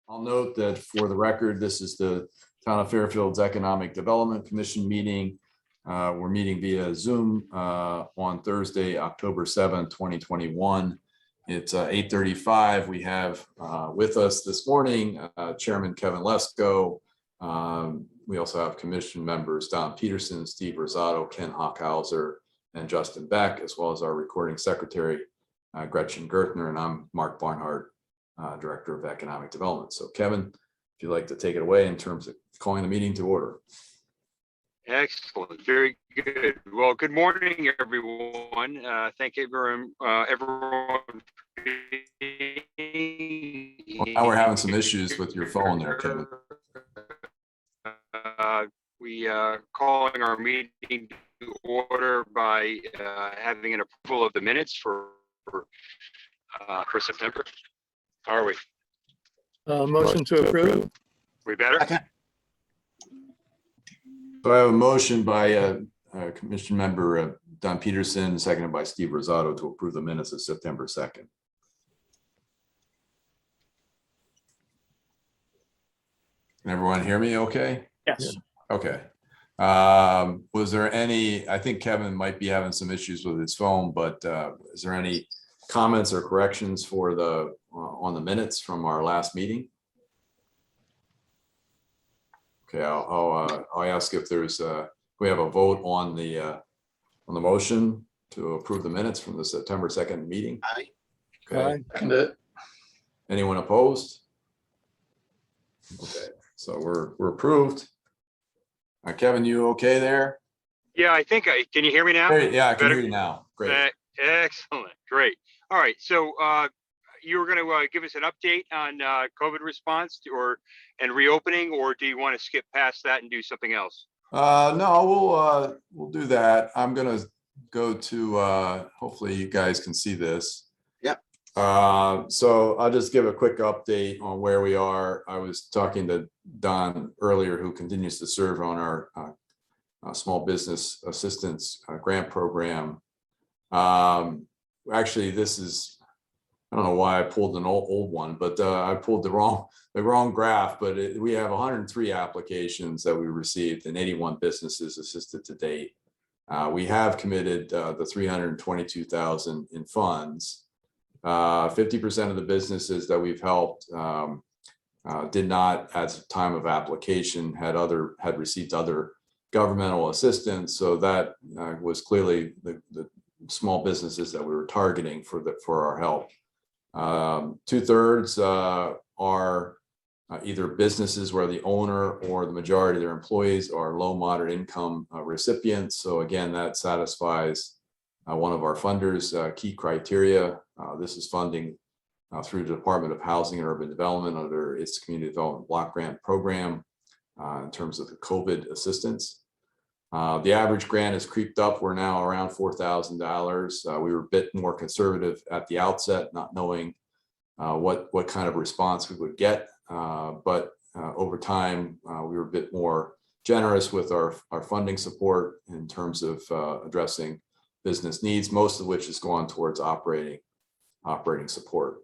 I'll note that for the record, this is the Town of Fairfield's Economic Development Commission meeting. We're meeting via Zoom on Thursday, October 7th, 2021. It's 8:35. We have with us this morning Chairman Kevin Lesko. We also have commission members Don Peterson, Steve Rosado, Ken Hockhauser, and Justin Beck, as well as our recording secretary, Gretchen Gertner, and I'm Mark Barnhart, Director of Economic Development. So Kevin, if you'd like to take it away in terms of calling the meeting to order. Excellent. Very good. Well, good morning, everyone. Thank you, everyone. Well, now we're having some issues with your phone there, Kevin. We are calling our meeting to order by having an approval of the minutes for September. How are we? Motion to approve. We better? Okay. So I have a motion by Commission Member Don Peterson, seconded by Steve Rosado, to approve the minutes of September 2nd. Can everyone hear me okay? Yes. Okay. Was there any, I think Kevin might be having some issues with his phone, but is there any comments or corrections for the on the minutes from our last meeting? Okay, I'll ask if there's we have a vote on the motion to approve the minutes from the September 2nd meeting. Aye. Okay. Aye. Anyone opposed? Okay, so we're approved. Kevin, you okay there? Yeah, I think can you hear me now? Yeah, I can hear you now. Great. Excellent. Great. All right. So you were going to give us an update on COVID response and reopening, or do you want to skip past that and do something else? No, we'll do that. I'm going to go to hopefully you guys can see this. Yep. So I'll just give a quick update on where we are. I was talking to Don earlier, who continues to serve on our small business assistance grant program. Actually, this is, I don't know why I pulled an old one, but I pulled the wrong graph, but we have 103 applications that we received and 81 businesses assisted to date. We have committed the $322,000 in funds. 50% of the businesses that we've helped did not, at the time of application, had received other governmental assistance. So that was clearly the small businesses that we were targeting for our help. 2/3 are either businesses where the owner or the majority of their employees are low, moderate income recipients. So again, that satisfies one of our funders' key criteria. This is funding through the Department of Housing and Urban Development under its Community Development Block Grant Program in terms of the COVID assistance. The average grant has creeped up. We're now around $4,000. We were a bit more conservative at the outset, not knowing what kind of response we would get. But over time, we were a bit more generous with our funding support in terms of addressing business needs, most of which has gone towards operating support.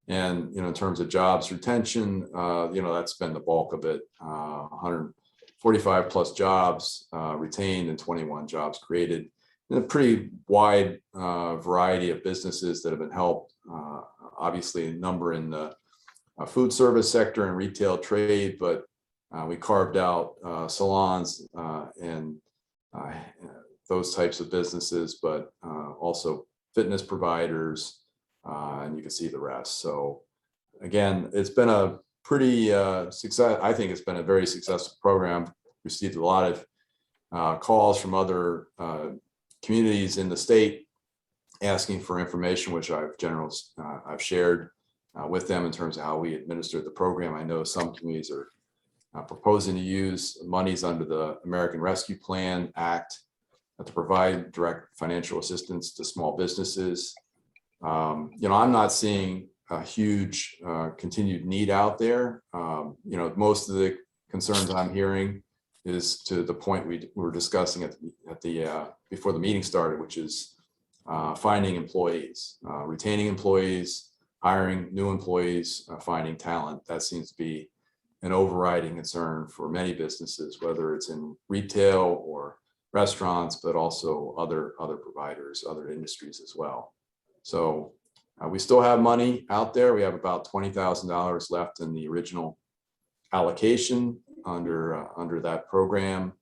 And in terms of jobs retention, that's been the bulk of it. 145 plus jobs retained and 21 jobs created in a pretty wide variety of businesses that have been helped. Obviously, a number in the food service sector and retail trade, but we carved out salons and those types of businesses, but also fitness providers, and you can see the rest. So again, it's been a pretty success. I think it's been a very successful program. Received a lot of calls from other communities in the state asking for information, which I've shared with them in terms of how we administer the program. I know some communities are proposing to use monies under the American Rescue Plan Act to provide direct financial assistance to small businesses. I'm not seeing a huge continued need out there. Most of the concerns I'm hearing is to the point we were discussing at the before the meeting started, which is finding employees, retaining employees, hiring new employees, finding talent. That seems to be an overriding concern for many businesses, whether it's in retail or restaurants, but also other providers, other industries as well. So we still have money out there. We have about $20,000 left in the original allocation under that program,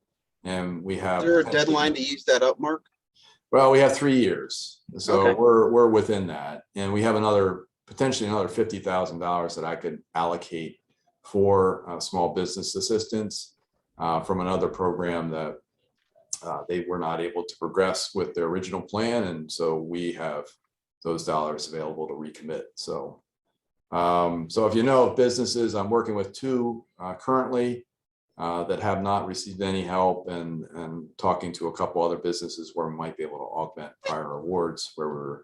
and we have. Is there a deadline to use that up, Mark? Well, we have 3 years, so Okay. we're within that, and we have potentially another $50,000 that I could allocate for small business assistance from another program that they were not able to progress with their original plan, and so we have those dollars available to recommit. So, so if you know of businesses, I'm working with 2 currently that have not received any help, and talking to a couple other businesses where we might be able to augment prior awards, where we're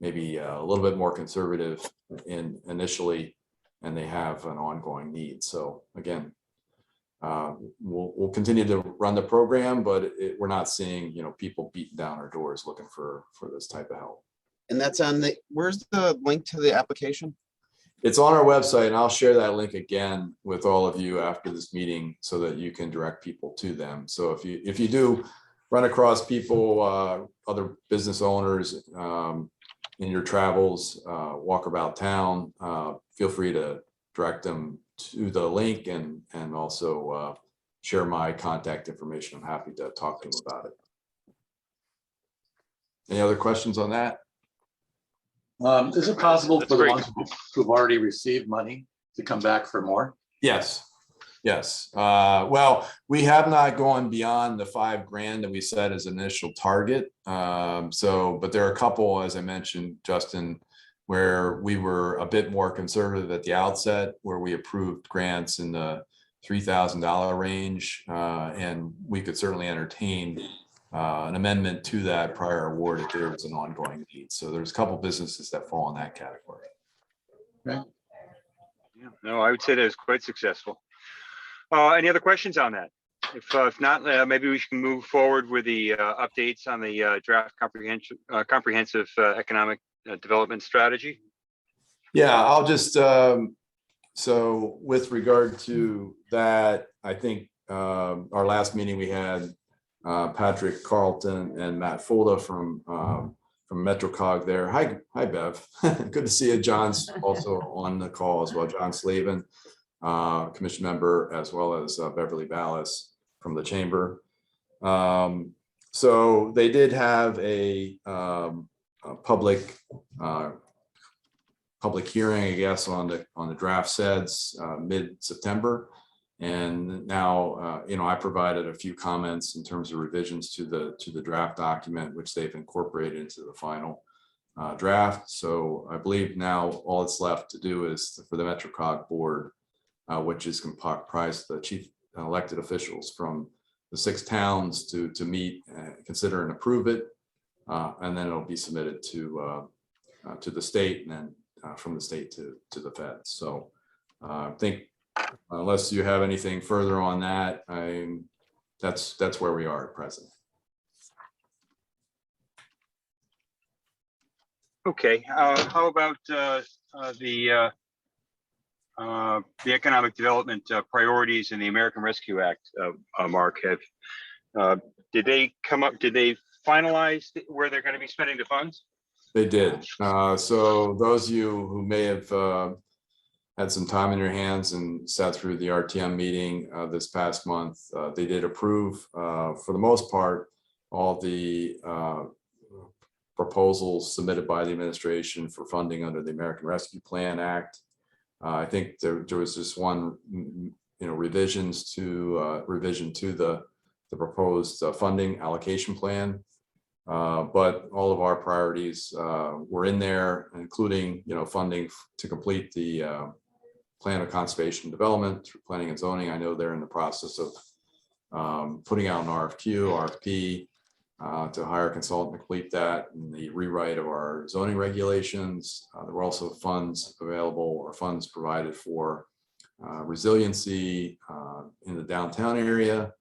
maybe a little bit more conservative initially, and they have an ongoing need. So again, we'll continue to run the program, but we're not seeing people beating down our doors looking for this type of help. And that's on the, where's the link to the application? It's on our website, and I'll share that link again with all of you after this meeting so that you can direct people to them. So if you do run across people, other business owners in your travels, walk about town, feel free to direct them to the link, and also share my contact information. I'm happy to talk to them about it. Any other questions on that? Is it possible That's for the great. ones who've already received money to come back for more? Yes. Well, we have not gone beyond the $5 grand that we set as initial target. But there are a couple, as I mentioned, Justin, where we were a bit more conservative at the outset, where we approved grants in the $3,000 range, and we could certainly entertain an amendment to that prior award if there was an ongoing need. So there's a couple businesses that fall in that category. Yeah, no, I would say that was quite successful. Any other questions on that? If not, maybe we can move forward with the updates on the draft comprehensive economic development strategy. Yeah, I'll just, so with regard to that, I think our last meeting we had Patrick Carlton and Matt Fulda from MetroCog there. Hi, Bev. Good to see you. John's also on the call as well. John Slavin, commission member, as well as Beverly Ballas from the chamber. So they did have a public hearing, I guess, on the draft SEDS mid-September. And now, I provided a few comments in terms of revisions to the draft document, which they've incorporated into the final draft. So I believe now all that's left to do is for the MetroCog board, which is comprised of the chief elected officials from the 6 towns to meet, consider and approve it, and then it'll be submitted to the state, and then from the state to the feds. So I think, unless you have anything further on that, that's where we are at present. Okay, how about the economic development priorities in the American Rescue Act, Mark? Did they finalize where they're going to be spending the funds? They did. So those of you who may have had some time in your hands and sat through the RTM meeting this past month, they did approve, for the most part, all the proposals submitted by the administration for funding under the American Rescue Plan Act. I think there was just one, revision to the proposed funding allocation plan. But all of our priorities were in there, including, funding to complete the plan of conservation development through planning and zoning. I know they're in the process of putting out an RFP to hire a consultant to complete that, and the rewrite of our zoning regulations. There were also funds available, or funds provided for resiliency in the downtown area,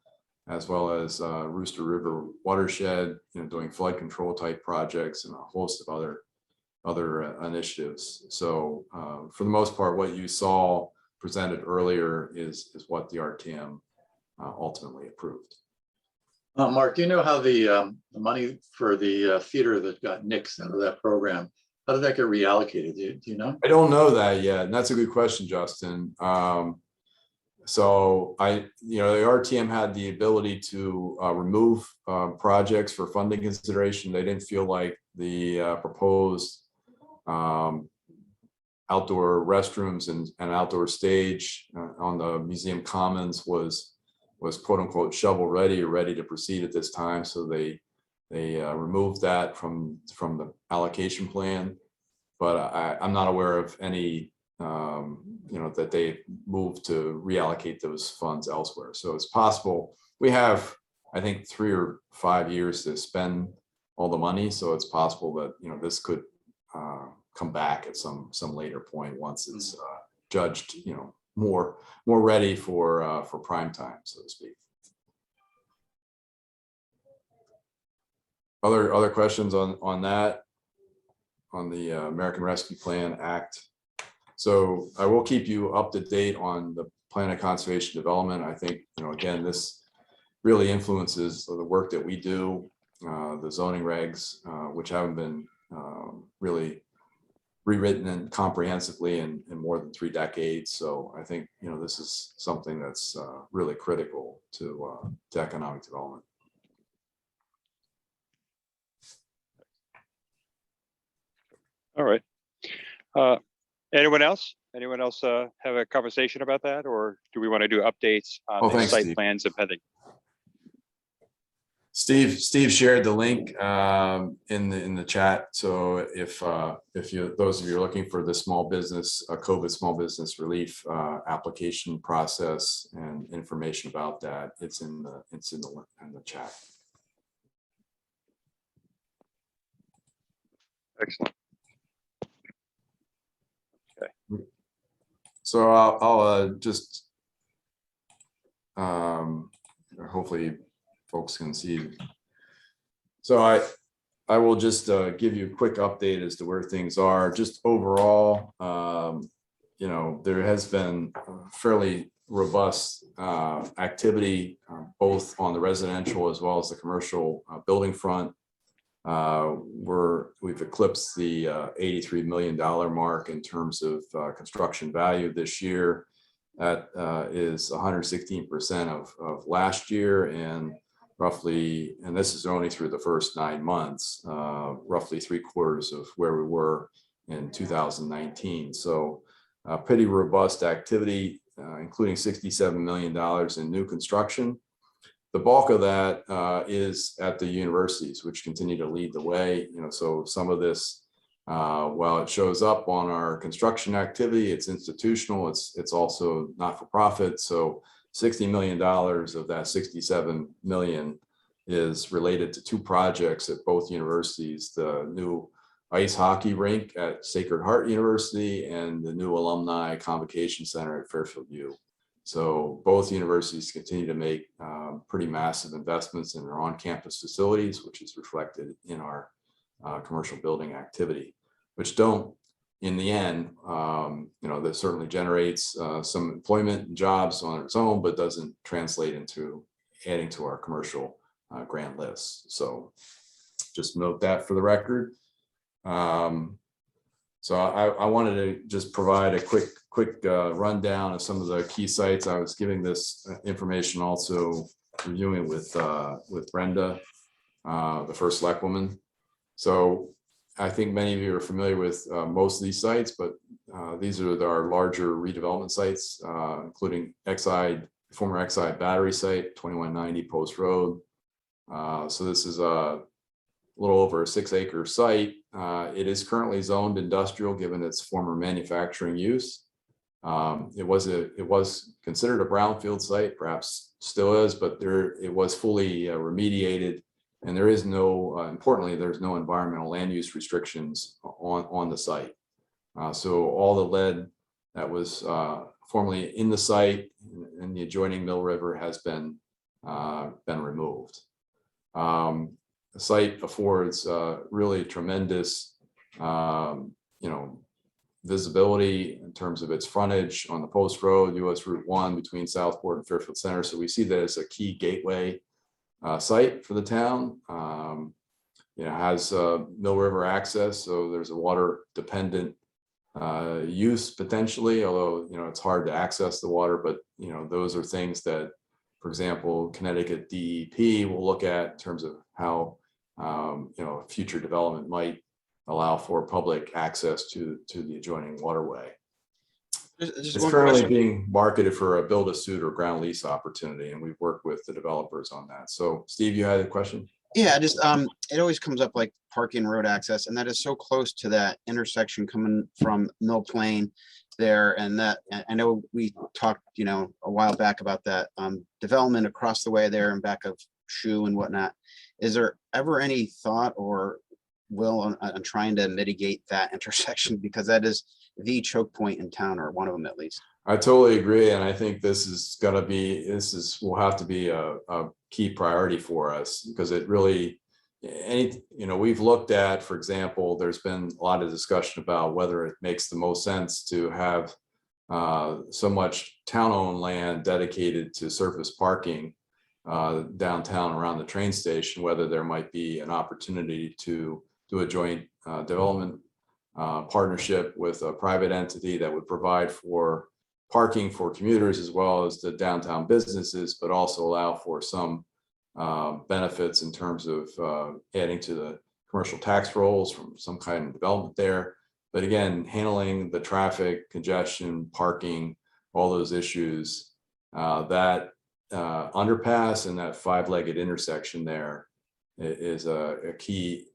as well as Rooster River watershed, doing flood control type projects and a host of other initiatives. So for the most part, what you saw presented earlier is what the RTM ultimately approved. Mark, do you know how the money for the theater that got nixed out of that program, how did that get reallocated? Do you know? I don't know that yet, and that's a good question, Justin. So the RTM had the ability to remove projects for funding consideration. They didn't feel like the proposed outdoor restrooms and outdoor stage on the museum commons was quote unquote shovel ready or ready to proceed at this time. So they removed that from the allocation plan. But I'm not aware of any that they moved to reallocate those funds elsewhere. So it's possible. We have, I think, 3 or 5 years to spend all the money. So it's possible that this could come back at some later point once it's judged more ready for prime time, so to speak. Other questions on that, on the American Rescue Plan Act? So I will keep you up to date on the plan of conservation development. I think, again, this really influences the work that we do, the zoning regs, which haven't been really rewritten and comprehensively in more than 3 decades. So I think, this is something that's really critical to economic development. All right. Anyone else? Anyone else have a conversation about that, or do we want to do updates on the Thanks, site Steve. plans and pending? Steve shared the link in the chat. So if those of you are looking for the small business COVID small business relief application process and information about that, it's in the chat. Excellent. So I'll just hopefully folks can see. So I will just give you a quick update as to where things are. Just overall, there has been fairly robust activity both on the residential as well as the commercial building front. We've eclipsed the $83 million mark in terms of construction value this year. That is 116% of last year, and roughly, and this is only through the first 9 months, roughly 3/4 of where we were in 2019. So pretty robust activity, including $67 million in new construction. The bulk of that is at the universities, which continue to lead the way. So some of this, while it shows up on our construction activity, it's institutional. It's also not for profit. So $60 million of that $67 million is related to 2 projects at both universities: the new ice hockey rink at Sacred Heart University and the new alumni convocation center at Fairfield U. So both universities continue to make pretty massive investments in their on-campus facilities, which is reflected in our commercial building activity, which don't, in the end, that certainly generates some employment and jobs on its own, but doesn't translate into adding to our commercial grant list. So just note that for the record. So I wanted to just provide a quick rundown of some of the key sites. I was giving this information also, reviewing with Brenda, the first selectwoman. So I think many of you are familiar with most of these sites, but these are our larger redevelopment sites, including former Exide battery site, 2190 Post Road. So this is a little over a 6-acre site. It is currently zoned industrial given its former manufacturing use. It was considered a brownfield site, perhaps still is, but it was fully remediated, and there is no, importantly, there's no environmental land use restrictions on the site. So all the lead that was formerly in the site and the adjoining Mill River has been removed. The site affords really tremendous you know, visibility in terms of its frontage on the post road, US Route 1 between Southport and Fairfield Center. So we see that as a key gateway site for the town. You know, has Mill River access, so there's a water dependent use potentially, although, you know, it's hard to access the water, but, you know, those are things that, for example, Connecticut DEP will look at in terms of how, you know, future development might allow for public access to the adjoining waterway. Just It's one currently question. being marketed for a build a suit or ground lease opportunity, and we've worked with the developers on that. So Steve, you had a question? Yeah, just it always comes up like parking, road access, and that is so close to that intersection coming from Mill Plain there. And that I know we talked, you know, a while back about that development across the way there and back of Shoe and whatnot. Is there ever any thought or will on trying to mitigate that intersection, because that is the choke point in town, or one of them at least? I totally agree, and I think this is going to be, will have to be a key priority for us, because it really, you know, we've looked at, for example, there's been a lot of discussion about whether it makes the most sense to have so much town-owned land dedicated to surface parking downtown around the train station, whether there might be an opportunity to do a joint development partnership with a private entity that would provide for parking for commuters as well as the downtown businesses, but also allow for some benefits in terms of adding to the commercial tax rolls from some kind of development there. But again, handling the traffic, congestion, parking, all those issues, that underpass and that five-legged intersection there is a key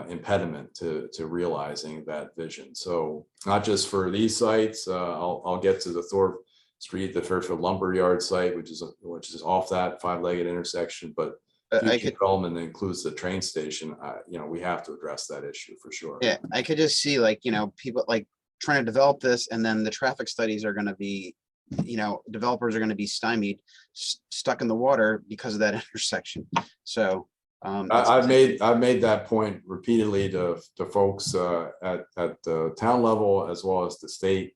impediment to realizing that vision. So not just for these sites, I'll get to the Thorpe Street, the Fairfield Lumberyard site, which is off that five-legged intersection, but future development that includes the train station. You know, we have to address that issue for sure. Yeah, I could just see, like, you know, people like trying to develop this, and then the traffic studies are going to be, you know, developers are going to be stymied, stuck in the water because of that intersection. So I've made that point repeatedly to folks at the town level as well as the state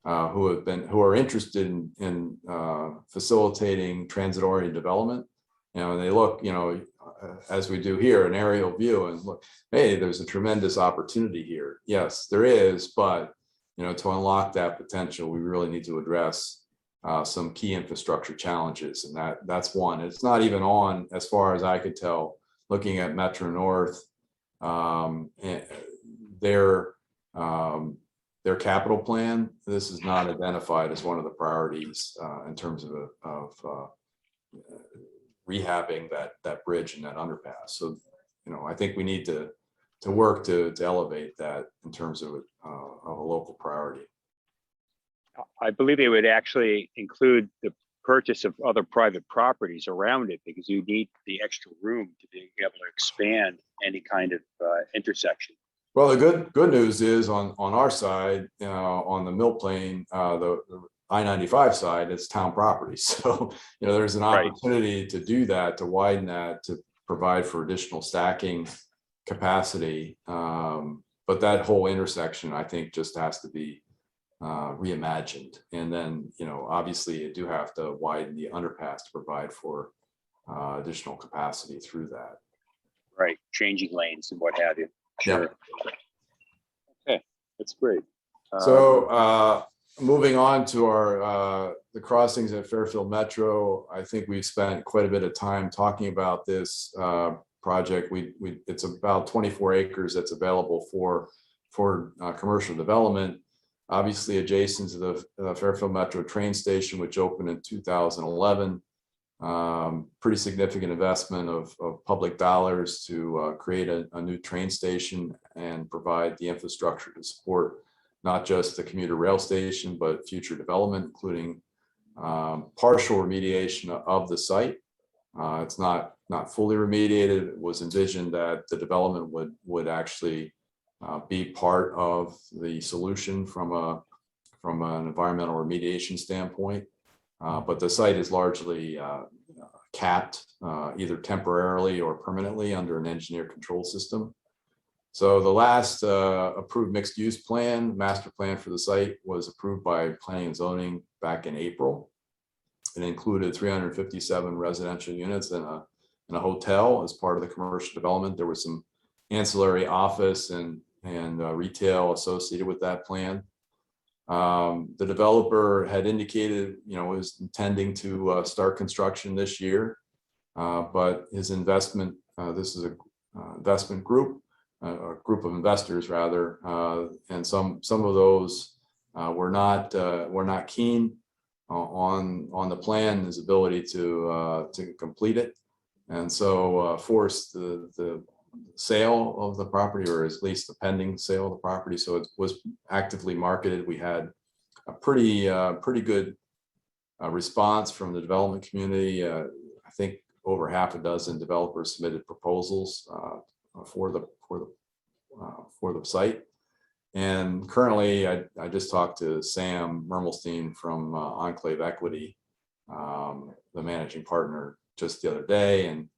who are interested in facilitating transit-oriented development. You know, and they look, you know, as we do here, an aerial view, and look, hey, there's a tremendous opportunity here. Yes, there is, but, you know, to unlock that potential, we really need to address some key infrastructure challenges, and that's one. It's not even on, as far as I could tell, looking at Metro North, their capital plan. This is not identified as one of the priorities in terms of rehabbing that bridge and that underpass. So, you know, I think we need to work to elevate that in terms of a local priority. I believe they would actually include the purchase of other private properties around it, because you need the extra room to be able to expand any kind of intersection. Well, the good news is on our side, on the Mill Plain, the I-95 side, it's town property. So, you know, there's an opportunity to do that, to widen that, to provide for additional stacking capacity. But that whole intersection, I think, just has to be reimagined. And then, you know, obviously you do have to widen the underpass to provide for additional capacity through that. Right, changing lanes and what have you. Sure. Okay, that's great. So moving on to our the crossings at Fairfield Metro, I think we've spent quite a bit of time talking about this project. It's about 24 acres that's available for commercial development. Obviously adjacent to the Fairfield Metro train station, which opened in 2011. Pretty significant investment of public dollars to create a new train station and provide the infrastructure to support not just the commuter rail station, but future development, including partial remediation of the site. It's not fully remediated. It was envisioned that the development would actually be part of the solution from an environmental remediation standpoint. But the site is largely capped either temporarily or permanently under an engineered control system. So the last approved mixed use plan, master plan for the site was approved by planning and zoning back in April. It included 357 residential units and a hotel as part of the commercial development. There was some ancillary office and retail associated with that plan. The developer had indicated, was intending to start construction this year, but his investment, this is a investment group, a group of investors rather, and some of those were not keen on the plan, his ability to complete it, and so forced the sale of the property, or at least the pending sale of the property. So it was actively marketed. We had a pretty good response from the development community. I think over half a dozen developers submitted proposals for the site. And currently, I just talked to Sam Mermelstein from Enclave Equity, the managing partner, just the other day, and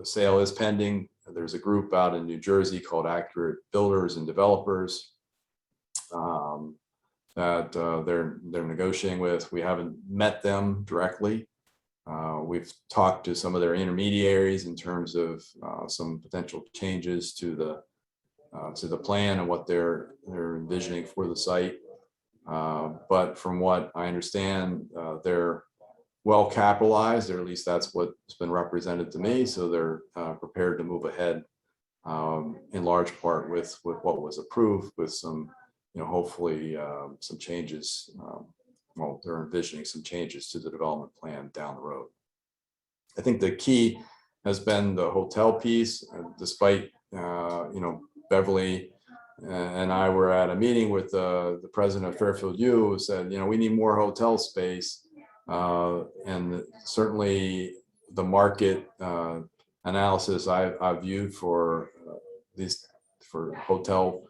the sale is pending. There's a group out in New Jersey called Accurate Builders and Developers that they're negotiating with. We haven't met them directly. We've talked to some of their intermediaries in terms of some potential changes to the plan and what they're envisioning for the site. But from what I understand, they're well capitalized, or at least that's what's been represented to me. So they're prepared to move ahead in large part with what was approved, with some, hopefully some changes. Well, they're envisioning some changes to the development plan down the road. I think the key has been the hotel piece, despite, Beverly and I were at a meeting with the president of Fairfield U, who said, we need more hotel space. And certainly the market analysis I've viewed for hotel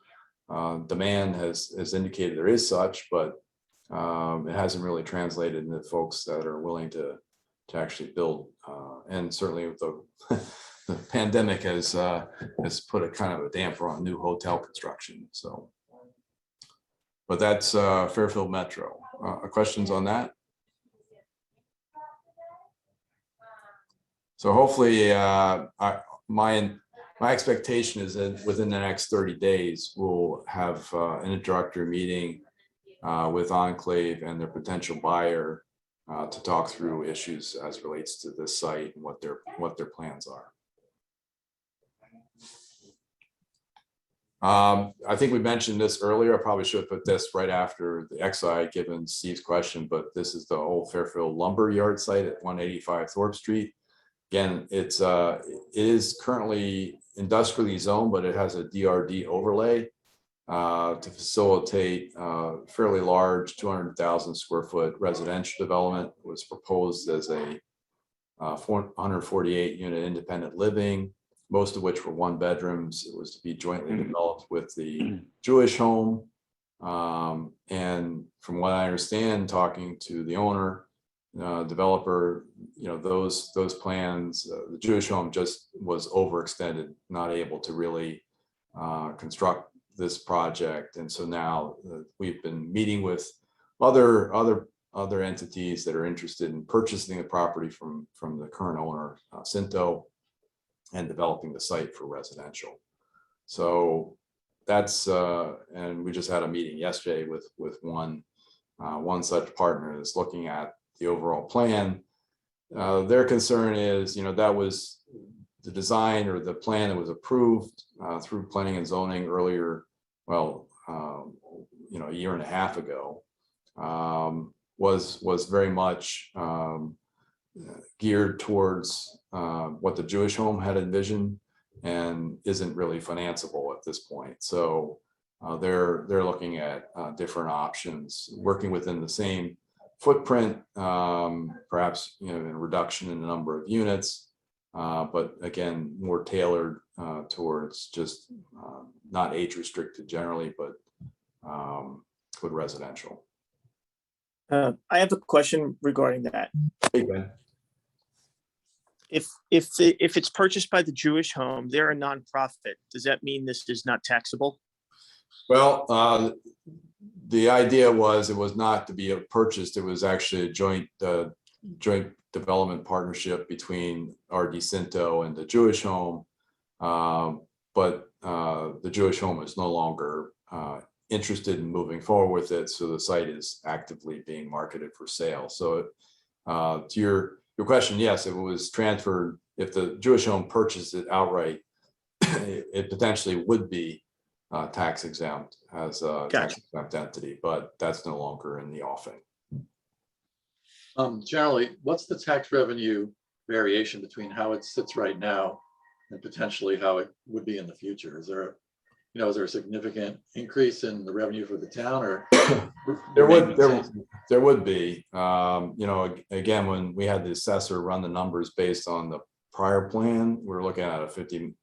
demand has indicated there is such, but it hasn't really translated into folks that are willing to actually build. And certainly with the pandemic has put a kind of a damper on new hotel construction. So, but that's Fairfield Metro. Questions on that? So hopefully, my expectation is that within the next 30 days, we'll have an introductory meeting with Enclave and their potential buyer to talk through issues as relates to this site and what their plans are. I think we mentioned this earlier. I probably should have put this right after the XI, given Steve's question, but this is the old Fairfield lumber yard site at 185 Thorpe Street. Again, it is currently industrially zoned, but it has a DRD overlay to facilitate fairly large 200,000 square foot residential development. It was proposed as a 448 unit independent living, most of which were one bedrooms. It was to be jointly developed with the Jewish home. And from what I understand, talking to the owner, developer, those plans, the Jewish home just was overextended, not able to really construct this project. And so now we've been meeting with other entities that are interested in purchasing the property from the current owner, Cinto, and developing the site for residential. So that's and we just had a meeting yesterday with one such partner that's looking at the overall plan. Their concern is, that was the design or the plan that was approved through planning and zoning earlier, a year and a half ago, was very much geared towards what the Jewish home had envisioned and isn't really financeable at this point. So they're looking at different options, working within the same footprint, perhaps a reduction in the number of units, but again, more tailored towards just not age restricted generally, but with residential. I have a question regarding that. Hey, Ben. if it's purchased by the Jewish home, they're a nonprofit. Does that mean this is not taxable? Well, the idea was it was not to be purchased. It was actually a joint development partnership between RD Cinto and the Jewish home. But the Jewish home is no longer interested in moving forward with it. So the site is actively being marketed for sale. So to your question, yes, if it was transferred, if the Jewish home purchased it outright, it potentially would be tax exempt as a Gotcha. tax exempt entity, but that's no longer in the offing. Generally, what's the tax revenue variation between how it sits right now and potentially how it would be in the future? Is there a significant increase in the revenue for the town, or There would be, again, when we had the assessor run the numbers based on the prior plan, we're looking at a $50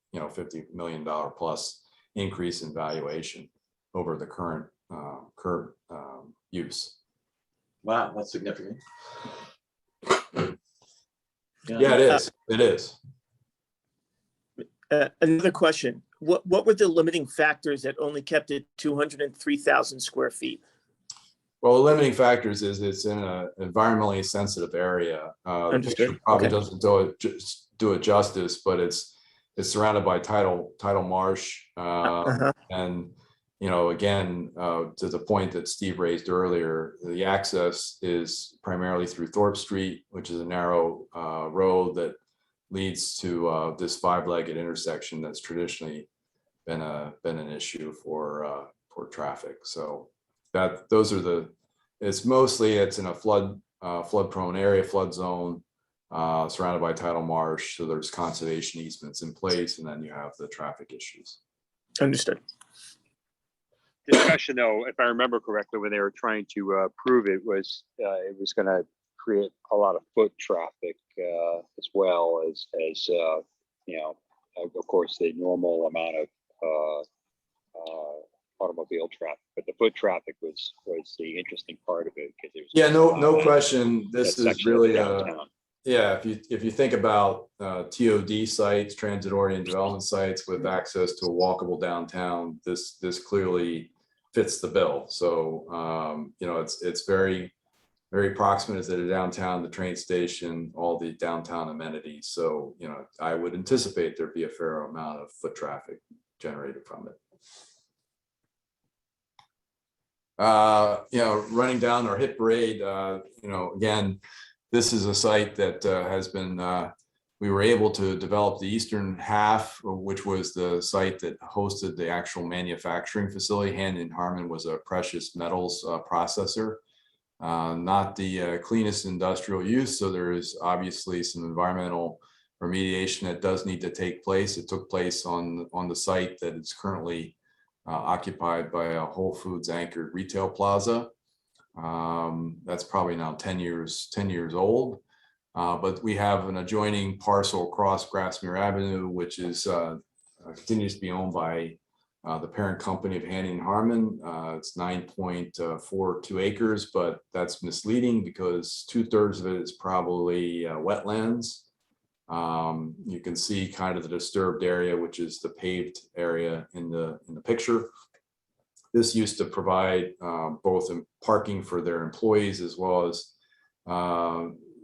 million plus increase in valuation over the current use. wow, that's significant. Yeah, it is. It is. Another question. What were the limiting factors that only kept it 203,000 square feet? Well, the limiting factors is it's in an environmentally sensitive area. The picture probably doesn't do it justice, but it's surrounded by tidal marsh, and again, to the point that Steve raised earlier, the access is primarily through Thorpe Street, which is a narrow road that leads to this five-legged intersection that's traditionally been an issue for traffic. So it's in a flood-prone area, flood zone, surrounded by tidal marsh. So there's conservation easements in place, and then you have the traffic issues. Understood. Discussion though, if I remember correctly, when they were trying to prove it was going to create a lot of foot traffic as well as of course the normal amount of automobile traffic, but the foot traffic was the interesting part of it, because No question. This is really if you think about TOD sites, transit oriented development sites with access to a walkable downtown, this clearly fits the bill. So it's very, very proximate to the downtown, the train station, all the downtown amenities. So I would anticipate there'd be a fair amount of foot traffic generated from it. Running down our hit parade, again, this is a site that has been, we were able to develop the eastern half, which was the site that hosted the actual manufacturing facility. Anyharmon was a precious metals processor, not the cleanest industrial use. So there is obviously some environmental remediation that does need to take place. It took place on the site that is currently occupied by a Whole Foods anchored retail plaza. That's probably now 10 years old. But we have an adjoining parcel across Grassmere Avenue, which is continues to be owned by the parent company of Anyharmon. It's 9.42 acres, but that's misleading because 2/3 of it is probably wetlands. You can see kind of the disturbed area, which is the paved area in the picture. This used to provide both parking for their employees as well as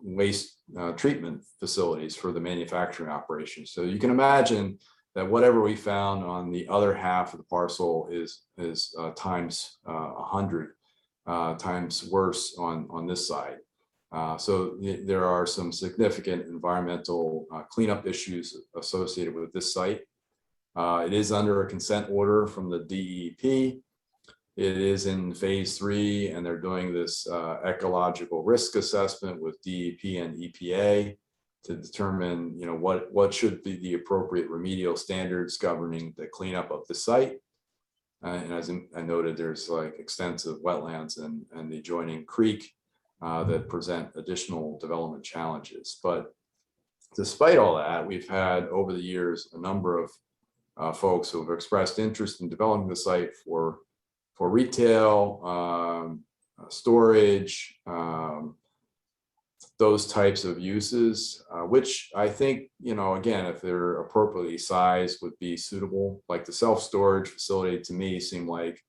waste treatment facilities for the manufacturing operation. So you can imagine that whatever we found on the other half of the parcel is times 100 times worse on this side. So there are some significant environmental cleanup issues associated with this site. It is under a consent order from the DEP. It is in phase 3, and they're doing this ecological risk assessment with DEP and EPA to determine, what should be the appropriate remedial standards governing the cleanup of the site. And as I noted, there's like extensive wetlands and the adjoining creek that present additional development challenges. But despite all that, we've had over the years a number of folks who have expressed interest in developing the site for retail, storage, those types of uses, which I think, again, if they're appropriately sized, would be suitable. Like the self-storage facility to me seemed like,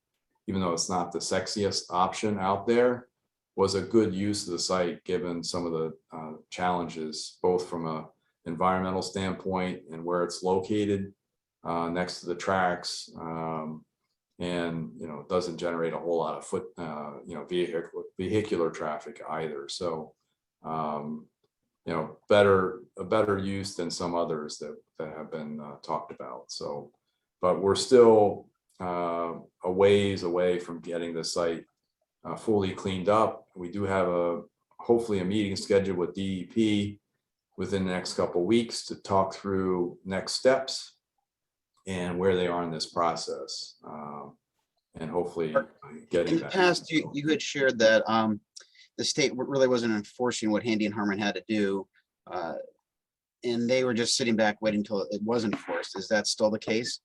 even though it's not the sexiest option out there, was a good use of the site, given some of the challenges, both from a environmental standpoint and where it's located next to the tracks. And doesn't generate a whole lot of vehicular traffic either. So a better use than some others that have been talked about. So, but we're still a ways away from getting the site fully cleaned up. We do have hopefully a meeting scheduled with DEP within the next couple of weeks to talk through next steps and where they are in this process, and hopefully getting In the that. past, you had shared that the state really wasn't enforcing what Handy and Harmon had to do. And they were just sitting back waiting until it was enforced. Is that still the case?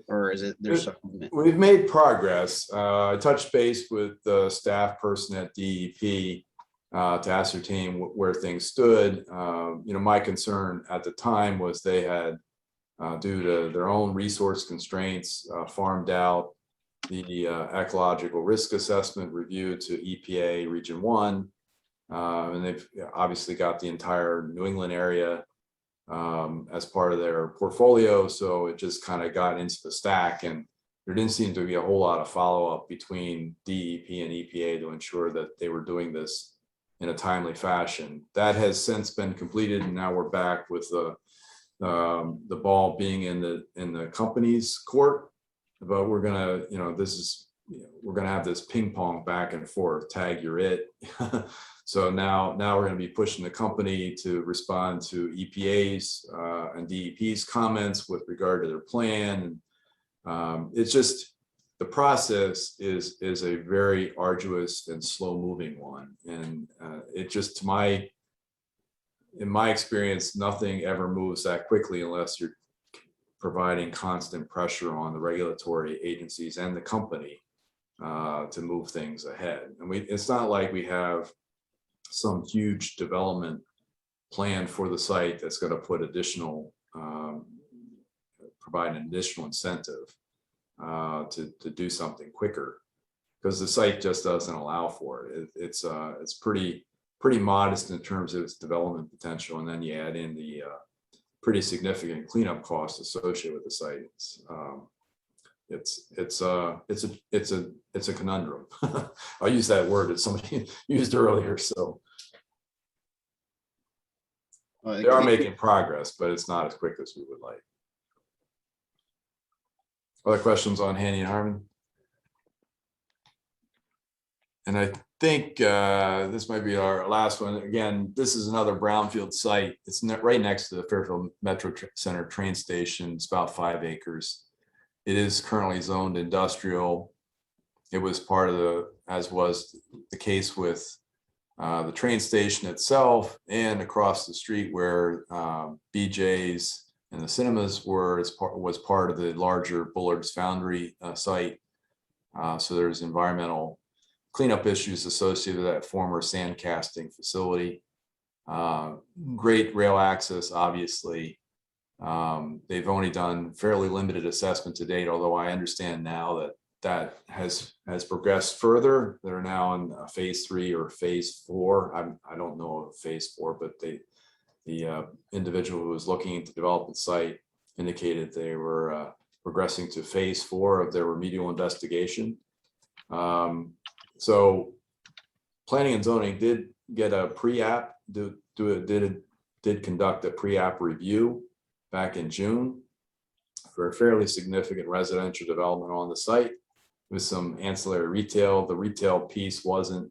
Or is it there's some movement? We've made progress. I touched base with the staff person at DEP to ascertain where things stood. My concern at the time was they had, due to their own resource constraints, farmed out the ecological risk assessment review to EPA Region 1. And they've obviously got the entire New England area as part of their portfolio. So it just kind of got into the stack, and there didn't seem to be a whole lot of follow-up between DEP and EPA to ensure that they were doing this in a timely fashion. That has since been completed, and now we're back with the ball being in the company's court. But we're gonna, we're gonna have this ping pong back and forth. Tag, you're it. So now we're going to be pushing the company to respond to EPA's and DEP's comments with regard to their plan. It's just, the process is a very arduous and slow moving one. And it just, in my experience, nothing ever moves that quickly unless you're providing constant pressure on the regulatory agencies and the company to move things ahead. And it's not like we have some huge development plan for the site that's going to put provide an additional incentive to do something quicker, because the site just doesn't allow for it. It's pretty modest in terms of its development potential, and then you add in the pretty significant cleanup costs associated with the site. It's a conundrum. I'll use that word that somebody used earlier. So they are making progress, but it's not as quick as we would like. Other questions on Handy and Harmon? And I think this might be our last one. Again, this is another brownfield site. It's right next to the Fairfield Metro Center train station. It's about 5 acres. It is currently zoned industrial. It was part of as was the case with the train station itself, and across the street where BJ's and the cinemas was part of the larger Bullard's Foundry site. So there's environmental cleanup issues associated with that former sand casting facility. Great rail access, obviously. They've only done fairly limited assessment to date, although I understand now that has progressed further. They're now in phase 3 or phase 4. I don't know of phase 4, but the individual who was looking to develop the site indicated they were progressing to phase 4 of their remedial investigation. So planning and zoning did get a pre-app, did conduct a pre-app review back in June for a fairly significant residential development on the site with some ancillary retail. The retail piece wasn't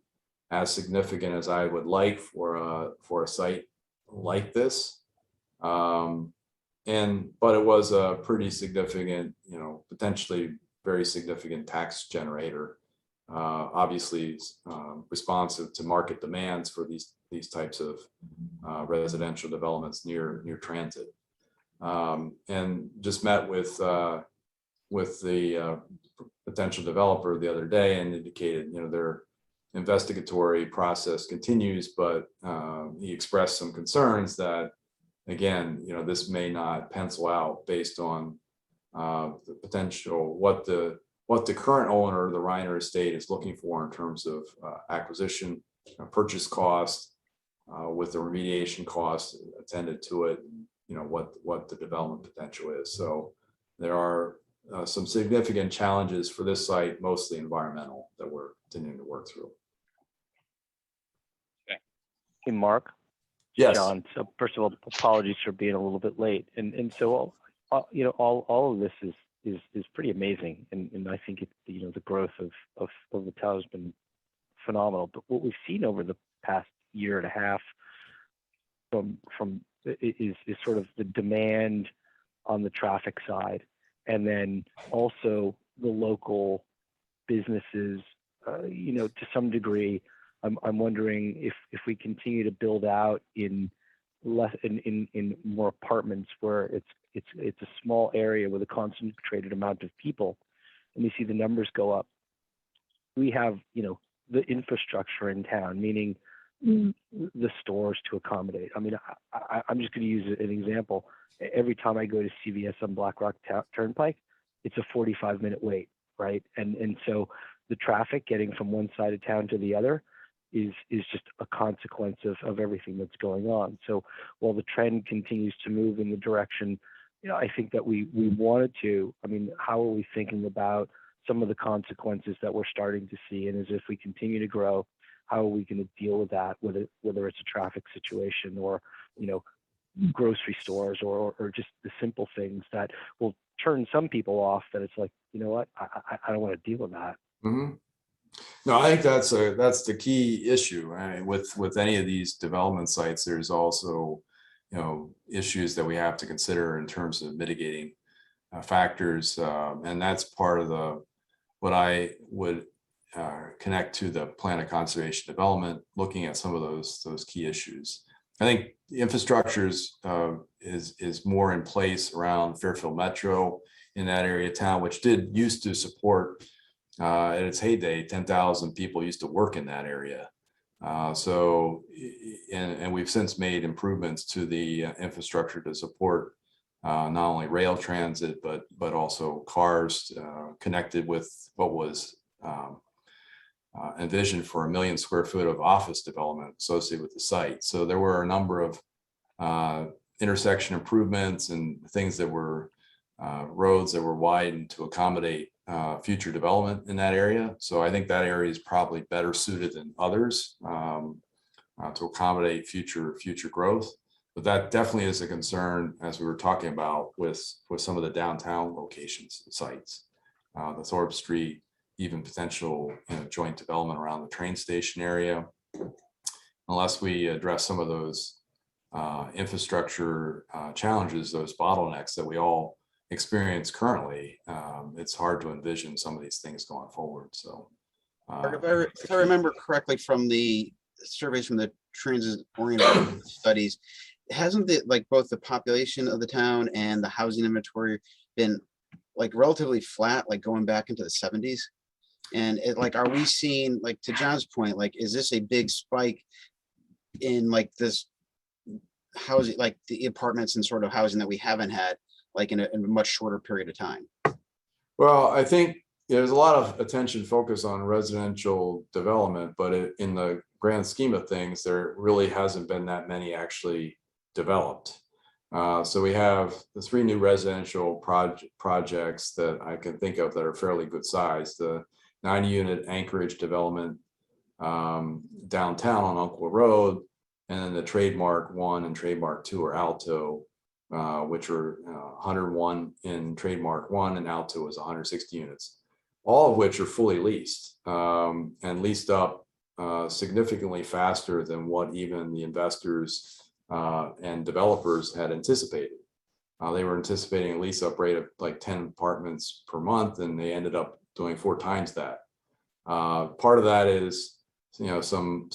as significant as I would like for a site like this. But it was a pretty significant, potentially very significant tax generator. Obviously responsive to market demands for these types of residential developments near transit. And just met with the potential developer the other day and indicated, investigatory process continues, but he expressed some concerns that, again, this may not pencil out based on the potential, what the current owner of the Reiner estate is looking for in terms of acquisition, purchase cost, with the remediation costs attended to it, what the development potential is. So there are some significant challenges for this site, mostly environmental, that we're continuing to work through. Hey, Mark. Yes. John. So first of all, apologies for being a little bit late. And so, all of this is pretty amazing. And I think the growth of the town has been phenomenal. But what we've seen over the past year and a half is sort of the demand on the traffic side, and then also the local businesses, to some degree. I'm wondering if we continue to build out in more apartments where it's a small area with a concentrated amount of people, and we see the numbers go up. We have the infrastructure in town, meaning the stores to accommodate. I mean, I'm just going to use an example. Every time I go to CVS on Black Rock Turnpike, it's a 45-minute wait, right? And so the traffic getting from one side of town to the other is just a consequence of everything that's going on. So while the trend continues to move in the direction, I think that we wanted to. I mean, how are we thinking about some of the consequences that we're starting to see? And as if we continue to grow, how are we going to deal with that, whether it's a traffic situation or, grocery stores or just the simple things that will turn some people off, that it's like, what, I don't want to deal with that. Mm-hmm. No, I think that's the key issue. I mean, with any of these development sites, there's also, issues that we have to consider in terms of mitigating factors, and that's part of what I would connect to the plan of conservation development, looking at some of those key issues. I think the infrastructure is more in place around Fairfield Metro in that area of town, which used to support, at its heyday, 10,000 people used to work in that area. And we've since made improvements to the infrastructure to support not only rail transit, but also cars connected with what was envisioned for 1 million square foot of office development associated with the site. So there were a number of intersection improvements and things that were roads that were widened to accommodate future development in that area. So I think that area is probably better suited than others to accommodate future growth. But that definitely is a concern, as we were talking about with some of the downtown locations, sites, the Thorpe Street, even potential joint development around the train station area. Unless we address some of those infrastructure challenges, those bottlenecks that we all experience currently, it's hard to envision some of these things going forward. So If I remember correctly from the surveys from the transit-oriented studies, hasn't both the population of the town and the housing inventory been relatively flat, going back into the 70s? And are we seeing, to John's point, is this a big spike in this housing, the apartments and sort of housing that we haven't had in a much shorter period of time? Well, I think there's a lot of attention focused on residential development, but in the grand scheme of things, there really hasn't been that many actually developed. So we have the 3 new residential projects that I can think of that are fairly good size. The 9-unit Anchorage development downtown on Uncle Road, and then the Trademark 1 and Trademark 2 or Alto, which are 101 in Trademark 1 and Alto is 160 units, all of which are fully leased and leased up significantly faster than what even the investors and developers had anticipated. They were anticipating a lease up rate of 10 apartments per month, and they ended up doing 4 times that. Part of that is, some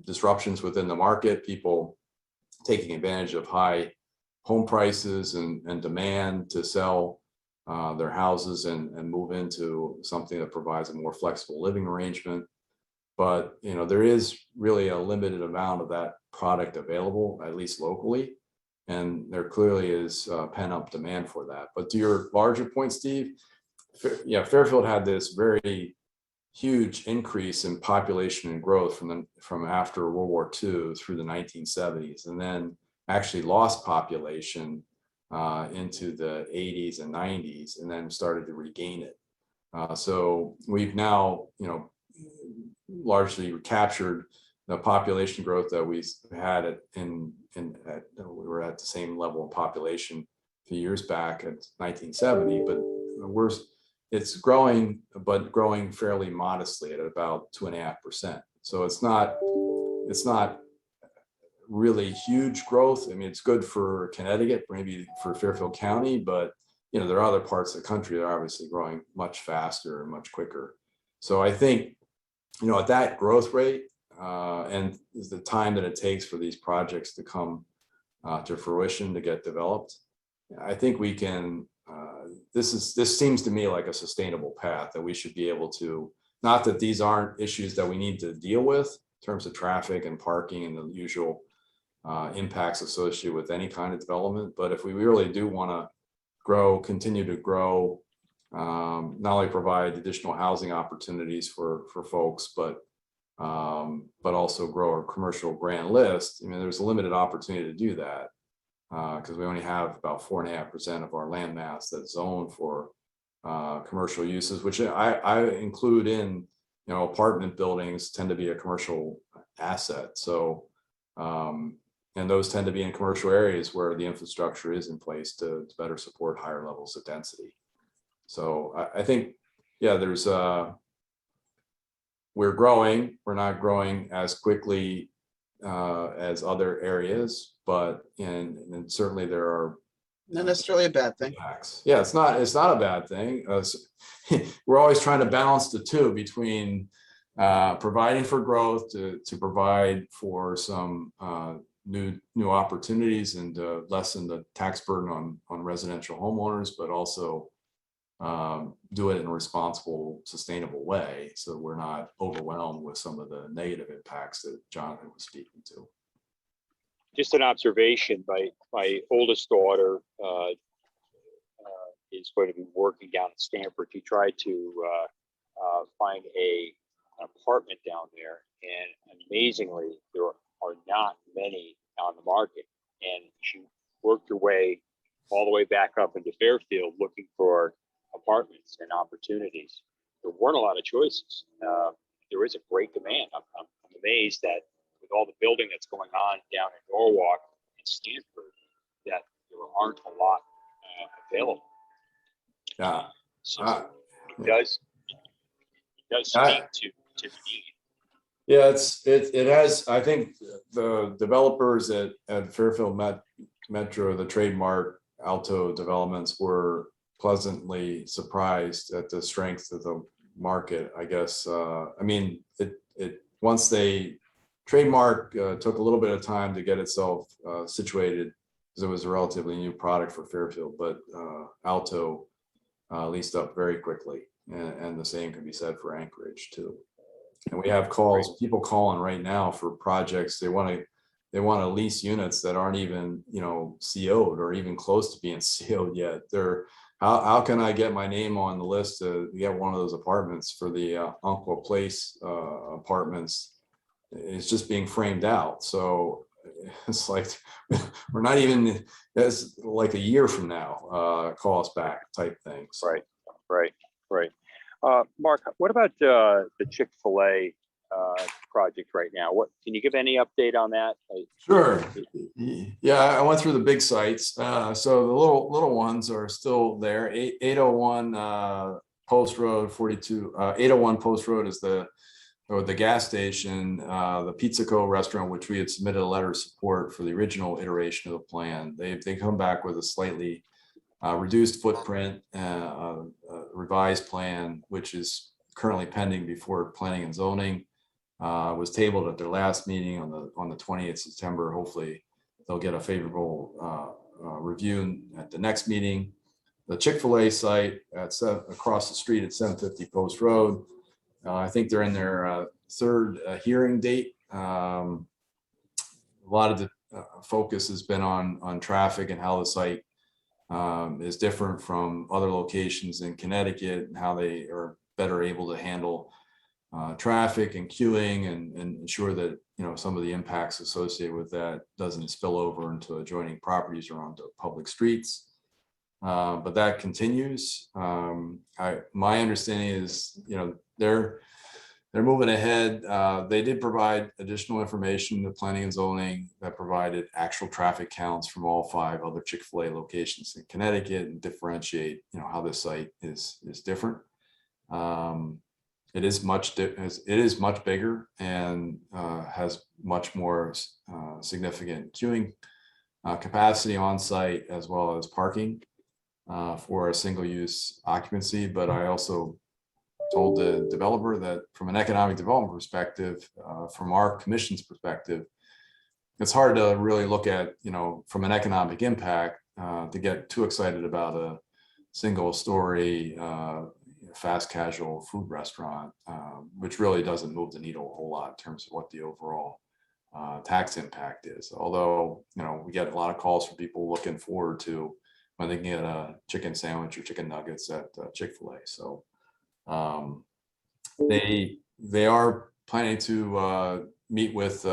disruptions within the market, people taking advantage of high home prices and demand to sell their houses and move into something that provides a more flexible living arrangement. but there is really a limited amount of that product available, at least locally. And there clearly is pent up demand for that. But to your larger point, Steve, Fairfield had this very huge increase in population and growth from after World War II through the 1970s, and then actually lost population into the 80s and 90s, and then started to regain it. So we've now, largely captured the population growth that we had we were at the same level of population a few years back at 1970, but it's growing, but growing fairly modestly at about 2.5%. So it's not really huge growth. I mean, it's good for Connecticut, maybe for Fairfield County, but there are other parts of the country that are obviously growing much faster and much quicker. So I think, at that growth rate and the time that it takes for these projects to come to fruition, to get developed, I think we can. This seems to me like a sustainable path that we should be able to. Not that these aren't issues that we need to deal with in terms of traffic and parking and the usual impacts associated with any kind of development, but if we really do want to continue to grow, not only provide additional housing opportunities for folks, but also grow our commercial grand list. I mean, there's a limited opportunity to do that because we only have about 4.5% of our land mass that's zoned for commercial uses, which I include in, apartment buildings tend to be a commercial asset. So, and those tend to be in commercial areas where the infrastructure is in place to better support higher levels of density. So I think, we're growing. We're not growing as quickly as other areas, but and certainly there are Not necessarily a bad thing. impacts. Yeah, it's not a bad thing. We're always trying to balance the two between providing for growth to provide for some new opportunities and lessen the tax burden on residential homeowners, but also do it in a responsible, sustainable way so we're not overwhelmed with some of the negative impacts that Jonathan was speaking to. Just an observation, my oldest daughter is going to be working down in Stamford to try to find an apartment down there, and amazingly there are not many on the market, and she worked her way all the way back up into Fairfield looking for apartments and opportunities. There weren't a lot of choices. There is a great demand. I'm amazed that with all the building that's going on down in Norwalk and Stanford, that there aren't a lot available. Yeah. So it does speak to the need. Yeah, it has. I think the developers at Fairfield Metro, the Trademark Alto developments, were pleasantly surprised at the strength of the market, I guess. I mean, once Trademark took a little bit of time to get itself situated because it was a relatively new product for Fairfield, but Alto leased up very quickly, and the same can be said for Anchorage too. And we have people calling right now for projects. They want to lease units that aren't even, CO'd or even close to being CO'd yet. How can I get my name on the list to get one of those apartments for the Umpqua Place apartments? It's just being framed out. So it's like we're not even, it's like a year from now, call us back type thing. So. Right. Mark, what about the Chickfila project right now? What can you give any update on that? Sure. Yeah, I went through the big sites. So the little ones are still there. 801 Post Road 42. 801 Post Road is the gas station. The Pizza Co restaurant, which we had submitted a letter of support for the original iteration of the plan. They come back with a slightly reduced footprint, revised plan, which is currently pending before planning and zoning. Was tabled at their last meeting on the 20th September. Hopefully they'll get a favorable review at the next meeting. The Chick-fil-A site across the street at 750 Post Road. I think they're in their third hearing date. A lot of the focus has been on traffic and how the site is different from other locations in Connecticut and how they are better able to handle traffic and queuing and ensure that, you know, some of the impacts associated with that doesn't spill over into adjoining properties or onto public streets. But that continues. My understanding is, you know, they're moving ahead. They did provide additional information to planning and zoning that provided actual traffic counts from all 5 other Chick-fil-A locations in Connecticut and differentiate, you know, how this site is different. It is much bigger and has much more significant queuing capacity on site, as well as parking for a single use occupancy. But I also told the developer that from an economic development perspective, from our commission's perspective, it's hard to really look at, you know, from an economic impact to get too excited about a single story fast casual food restaurant, which really doesn't move the needle a whole lot in terms of what the overall tax impact is. Although, you know, we get a lot of calls from people looking forward to when they can get a chicken sandwich or chicken nuggets at Chick-fil-A. So they are planning to meet with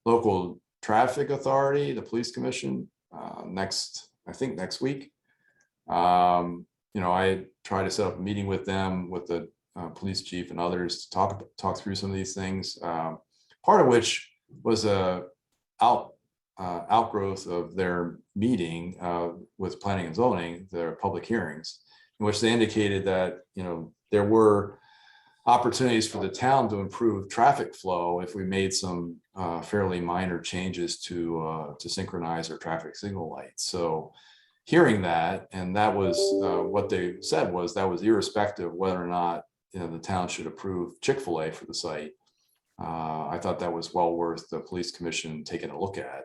local traffic authority, the police commission, I think next week. You know, I tried to set up a meeting with them, with the police chief and others to talk through some of these things. Part of which was a outgrowth of their meeting with planning and zoning, their public hearings, in which they indicated that, you know, there were opportunities for the town to improve traffic flow if we made some fairly minor changes to synchronize our traffic signal lights. So hearing that, and that was what they said was that was irrespective of whether or not, you know, the town should approve Chick-fil-A for the site. I thought that was well worth the police commission taking a look at.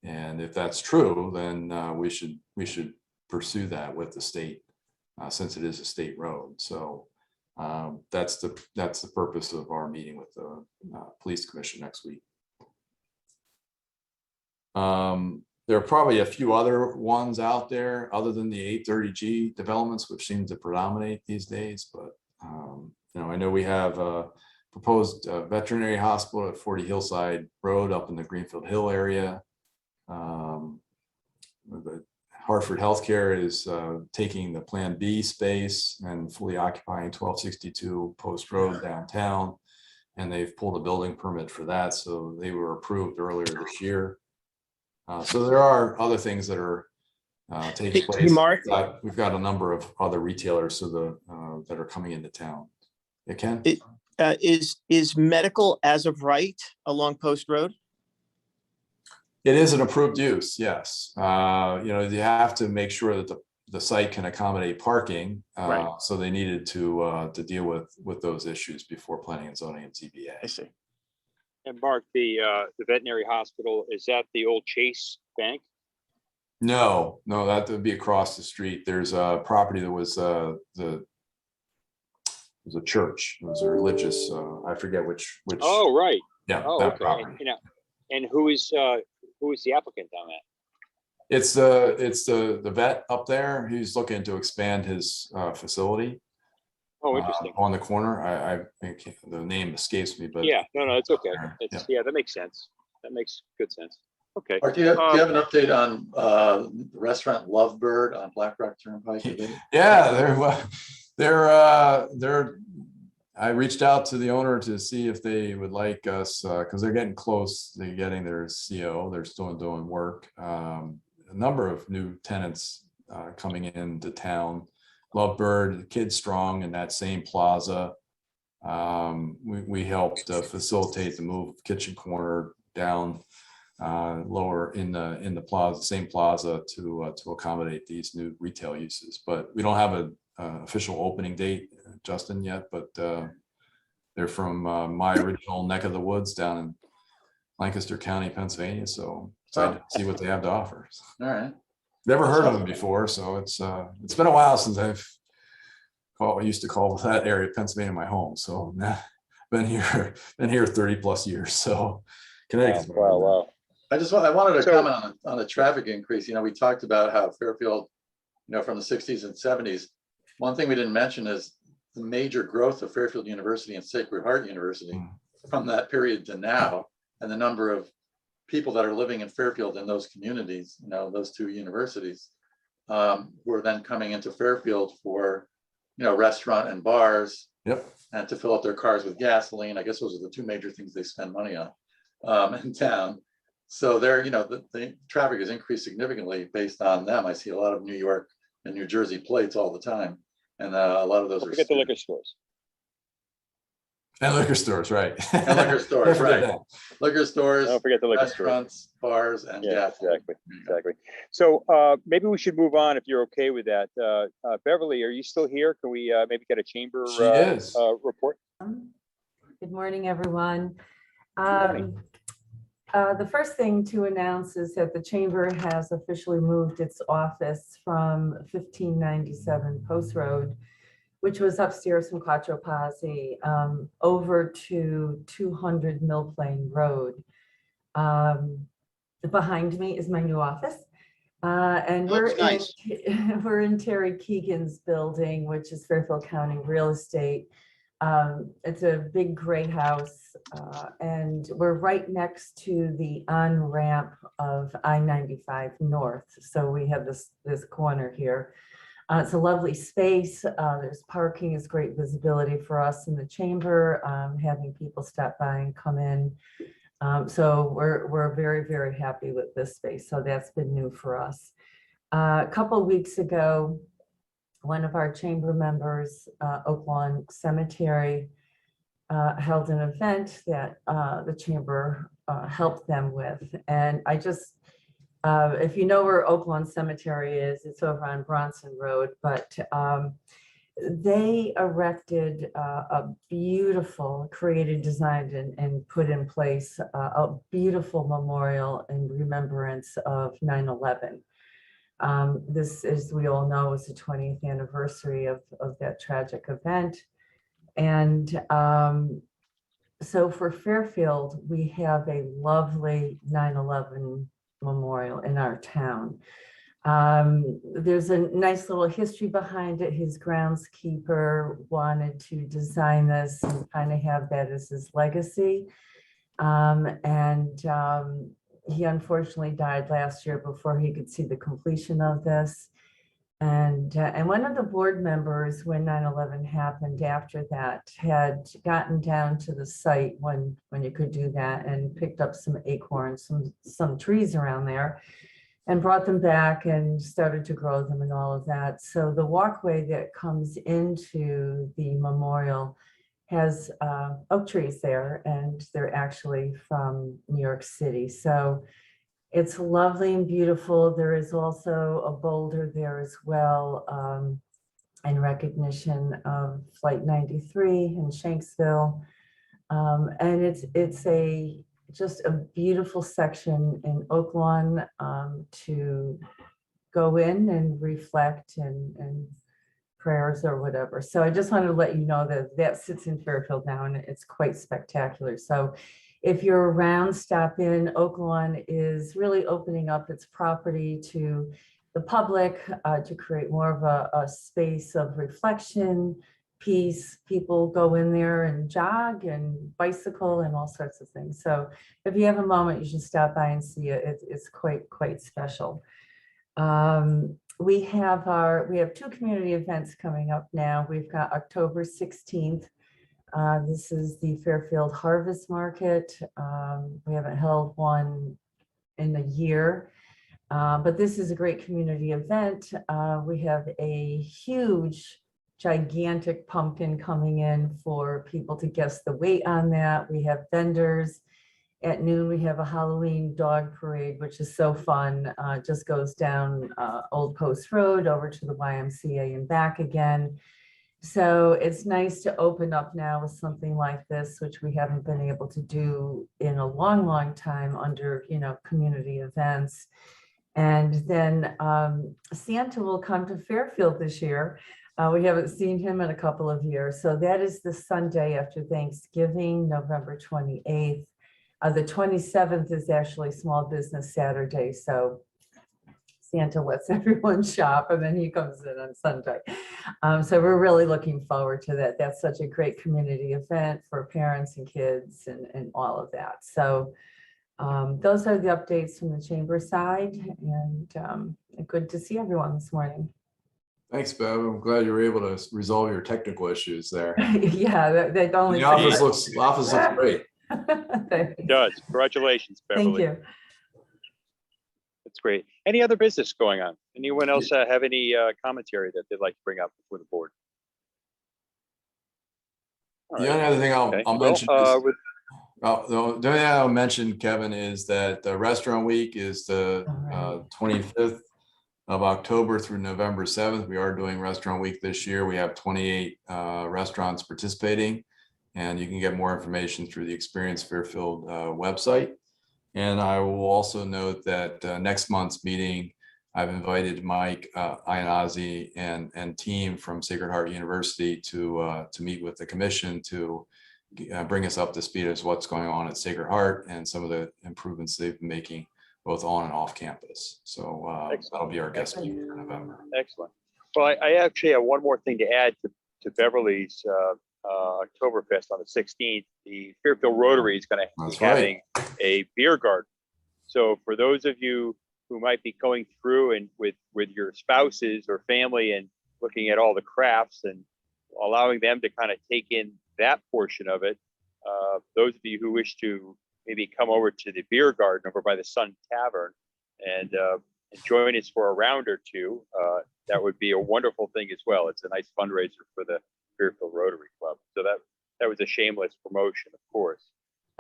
And if that's true, then we should pursue that with the state, since it is a state road. So that's the purpose of our meeting with the police commission next week. There are probably a few other ones out there other than the 830G developments, which seem to predominate these days. But you know, I know we have a proposed veterinary hospital at 40 Hillside Road up in the Greenfield Hill area. The Hartford Healthcare is taking the Plan B space and fully occupying 1262 Post Road downtown, and they've pulled a building permit for that. So they were approved earlier this year. So there are other things that are taking place. Hey, Mark. We've got a number of other retailers that are coming into town. Yeah, Ken? Is medical as of right along Post Road? It is an approved use, yes. You know, you have to make sure that the site can accommodate parking. Right. So they needed to deal with those issues before planning and zoning and I ZBA. see. And Mark, the veterinary hospital, is that the old Chase Bank? No, that would be across the street. There's a property that was it was a church. It was a religious. I forget which. Oh, right. Yeah. Oh, that okay. property. And who is the applicant on that? It's the vet up there. He's looking to expand his facility. Oh, interesting. On the corner. I think the name escapes me, but Yeah, no, it's okay. Yeah. Yeah, that makes sense. That makes good sense. Okay. Mark, do you have an update on the restaurant Lovebird on Black Rock Turnpike? Yeah, they're. I reached out to the owner to see if they would like us because they're getting close to getting their CO. They're still doing work. A number of new tenants coming into town. Lovebird, Kid Strong in that same plaza. We helped facilitate the move kitchen corner down lower in the plaza, same plaza to accommodate these new retail uses. But we don't have an official opening date, Justin, yet. But they're from my original neck of the woods down in Lancaster County, Pennsylvania. So excited to see what they have to offer. All right. Never heard of them before, so it's been a while since I used to call that area of Pennsylvania my home. So been been here, 30 plus years. So Connecticut's. Wow. I wanted to So- comment on the traffic increase. We talked about how Fairfield, from the 60s and 70s. One thing we didn't mention is the major growth of Fairfield University and Sacred Heart University from that period to now, and the number of people that are living in Fairfield in those communities, those two universities, who are then coming into Fairfield for, restaurant and bars. Yep. And to fill up their cars with gasoline. I guess those are the two major things they spend money on in town. So there, the traffic has increased significantly based on them. I see a lot of New York and New Jersey plates all the time. And a lot of those Don't are. forget the liquor stores. And liquor stores, right? And liquor stores, Don't forget right. that. Liquor stores, Don't forget the liquor stores. restaurants, bars, and Yeah, gas. exactly. So maybe we should move on if you're okay with that. Beverly, are you still here? Can we maybe get a chamber She is. report? Good morning, everyone. morning. The first thing to announce is that the Chamber has officially moved its office from 1597 Post Road, which was upstairs from Quattro Pazzi, over to 200 Mill Plain Road. Behind me is my new office. And we're Looks nice. we're in Terry Keegan's building, which is Fairfield County Real Estate. It's a big gray house, and we're right next to the on-ramp of I-95 North. So we have this corner here. It's a lovely space. There's parking, is great visibility for us in the chamber, having people stop by and come in. So we're very, very happy with this space. So that's been new for us. A couple of weeks ago, one of our chamber members, Oak Lawn Cemetery, held an event that the chamber helped them with. And I just, if you know where Oak Lawn Cemetery is, it's over on Bronson Road, but they erected a beautiful, created, designed, and put in place a beautiful memorial in remembrance of 9/11. This, as we all know, is the 20th anniversary of that tragic event. And so for Fairfield, we have a lovely 9/11 memorial in our town. There's a nice little history behind it. His groundskeeper wanted to design this and kind of have that as his legacy. He unfortunately died last year before he could see the completion of this. And one of the board members, when 9/11 happened after that, had gotten down to the site when you could do that and picked up some acorns, some trees around there, and brought them back and started to grow them and all of that. So the walkway that comes into the memorial has oak trees there, and they're actually from New York City. So it's lovely and beautiful. There is also a boulder there as well, in recognition of Flight 93 in Shanksville. And it's just a beautiful section in Oak Lawn to go in and reflect and prayers or whatever. So I just wanted to let you know that that sits in Fairfield now, and it's quite spectacular. So if you're around, stop in. Oak Lawn is really opening up its property to the public to create more of a space of reflection, peace. People go in there and jog and bicycle and all sorts of things. So if you have a moment, you should stop by and see it. It's quite special. We have two community events coming up now. We've got October 16th. This is the Fairfield Harvest Market. We haven't held one in a year, but this is a great community event. We have a huge, gigantic pumpkin coming in for people to guess the weight on that. We have vendors. At noon, we have a Halloween dog parade, which is so fun. Just goes down Old Post Road over to the YMCA and back again. So it's nice to open up now with something like this, which we haven't been able to do in a long, long time under, community events. And then Santa will come to Fairfield this year. We haven't seen him in a couple of years. So that is the Sunday after Thanksgiving, November 28th. The 27th is actually Small Business Saturday. So Santa lets everyone shop and then he comes in on Sunday. So we're really looking forward to that. That's such a great community event for parents and kids and all of that. So those are the updates from the chamber side, and good to see everyone this morning. Thanks, Bev. I'm glad you were able to resolve your technical issues there. Yeah, they only. The office looks great. It does. Congratulations, Thank Beverly. you. That's great. Any other business going on? Anyone else have any commentary that they'd like to bring up before the board? All The right. only other thing Okay. I'll Well, mention is, the only thing I'll mention, Kevin, is that the restaurant week is the 25th of October through November 7th. We are doing restaurant week this year. We have 28 restaurants participating, and you can get more information through the Experience Fairfield website. And I will also note that next month's meeting, I've invited Mike Iannazzi and team from Sacred Heart University to meet with the commission to bring us up to speed as what's going on at Sacred Heart and some of the improvements they've been making both on and off campus. So that'll be our guest speaker for November. excellent. Well, I actually have one more thing to add to Beverly's Oktoberfest on the 16th. The Fairfield Rotary is going to That's be having a beer garden. So for those of you who might be going through and with your spouses or family and looking at all the crafts and allowing them to kind of take in that portion of it, those of you who wish to maybe come over to the beer garden over by the Sun Tavern and join us for a round or two, that would be a wonderful thing as well. It's a nice fundraiser for the Fairfield Rotary Club. So that was a shameless promotion, of course.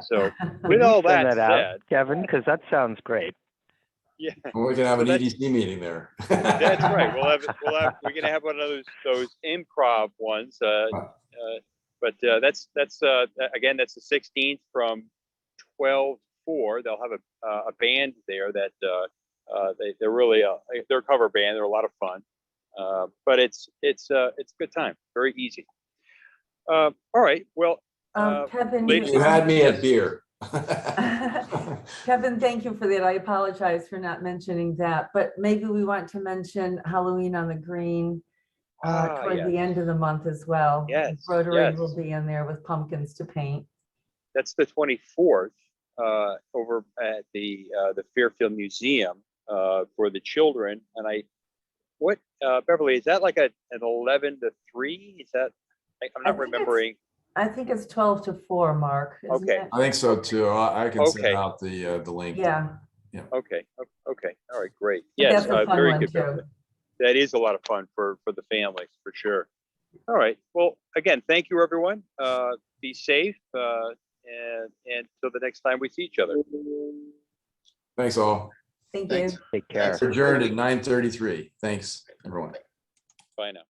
So with all Send that that out, said, Kevin, because that sounds great. yeah, Well, we can have So an that's- EDC meeting there. that's right. We're gonna have one of those improv ones. But that's again, that's the 16th from 12 to 4. They'll have a band there that they're really they're a cover band. They're a lot of fun. But it's a good time. Very easy. All right. Well, Kevin. ladies- You had me at Yes. beer. Kevin, thank you for that. I apologize for not mentioning that, but maybe we want to mention Halloween on the Green toward the end of the month as well. Yes, Rotary yes. will be in there with pumpkins to paint. That's the 24th over at the Fairfield Museum for the children. And Beverly, is that like an 11 to 3? Is that, I'm not remembering. I think it's 12 to 4, Mark. Isn't Okay. it? I think so too. I can send Okay. out the link. Yeah. Okay. Okay. All right. Great. But Yes. that's a fun Very one, good. too. Beverly. That is a lot of fun for the families, for sure. All right. Well, again, thank you, everyone. Be safe. And until the next time we see each other. Thanks all. Thank Thanks. you. Take care. Adjourned at 9:33. Thanks, everyone. Bye now.